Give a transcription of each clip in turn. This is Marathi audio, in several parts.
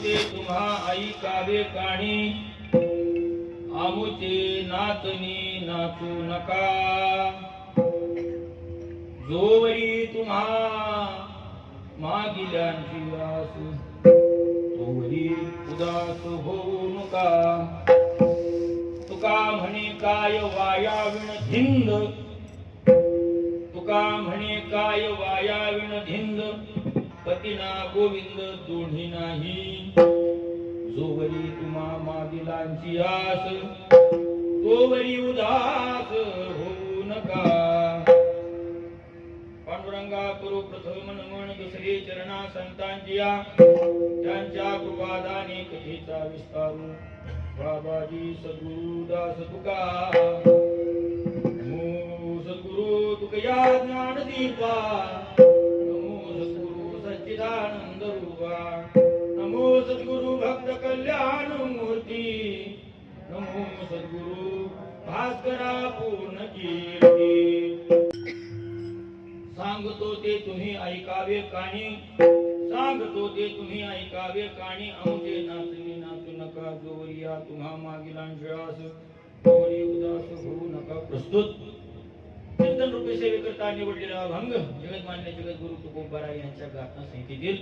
दे तुम्हा ऐकावे काणी आमुचे नाचनी नाचू नका जोवरी तुम्हा मागिल्यांची आस तोवरी उदास होऊ नका तुका म्हणे काय वायाविण धिंद तुका म्हणे काय वायाविण धिंद पतिना गोविंद दोन्ही नाही जोवरी तुम्हा मागिलांची आस तोवरी उदास होऊ नका पांडुरंगा करू प्रथम नमन दुसरे चरणा संतांची त्यांच्या कृपादाने कथेचा विस्तारू बाबाजी सद्गुरु दास तुका नमो सद्गुरु तुकया ज्ञान दीपा नमो सद्गुरु सच्चिदानंद रूपा नमो सद्गुरु भक्त कल्याण मूर्ती नमो सद्गुरु भास्करा पूर्ण कीर्ती सांगतो ते तुम्ही ऐकावे काणी सांगतो ते तुम्ही ऐकावे काणी आमचे नाचणी नाचू नका जोवरिया तुम्हा मागिलांश्वास जोवरी उदास होऊ नका प्रस्तुत चिंतन रूपी सेवेकरता निवडलेला अभंग जगतमान्य जगद्गुरु तुकोबाराय यांच्या गाथा संहितेतील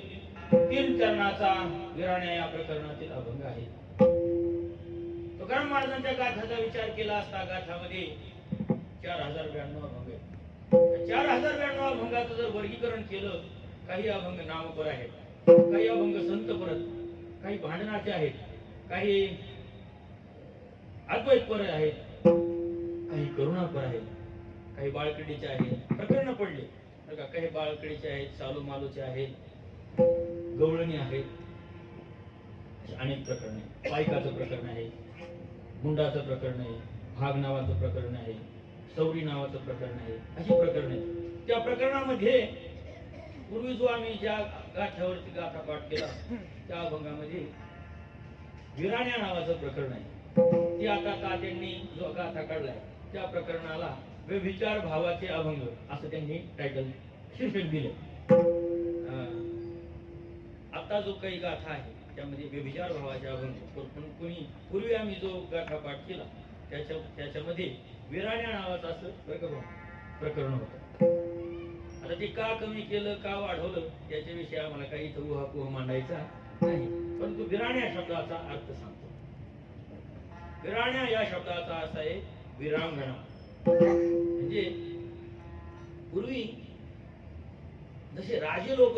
3 चरणाचा विराण्या या प्रकरणातील अभंग आहे. तुकाराम महाराजांच्या गाथाचा विचार केला असता गाथामध्ये 4092 अभंग आहेत. 4092 अभंगाचं जर वर्गीकरण केलं काही अभंग नामपर आहेत, काही अभंग संतपर, काही भांडणाचे आहेत, काही अद्वैतपर आहेत, काही करुणापर आहेत, काही बाळकडीचे आहेत. प्रकरण पडले बघा, काही बाळकडीचे आहेत, चालू मालूचे आहेत, गवळणी आहेत, अनेक प्रकरण आहे. पायकाचं प्रकरण आहे, मुंडाचं प्रकरण आहे, भाग नावाचं प्रकरण आहे, सौरी नावाचं प्रकरण आहे. अशी प्रकरण आहेत. त्या प्रकरणामध्ये पूर्वी जो आम्ही ज्या गाठ्यावरती गाथा पाठ केला त्या अभंगामध्ये विराण्या नावाचं प्रकरण आहे. ती आता तात्यांनी जो गाथा काढलाय त्या प्रकरणाला व्यभिचार भावाचे अभंग असं त्यांनी टायटल शीर्षक दिले. आता जो काही गाथा आहे त्यामध्ये व्यभिचार भावाचे अभंग कोणी पूर्वी आम्ही जो गाथा पाठ केला त्याच्यामध्ये विराण्या नावाचं असं प्रकरण होतं. आता ते का कमी केलं का वाढवलं त्याच्याविषयी आम्हाला काही इथं उहापोह मांडायचा नाही, परंतु विराण्या शब्दाचा अर्थ सांगतो. विराण्या या शब्दाचा अर्थ आहे विरांगणा. म्हणजे पूर्वी जसे राजे लोक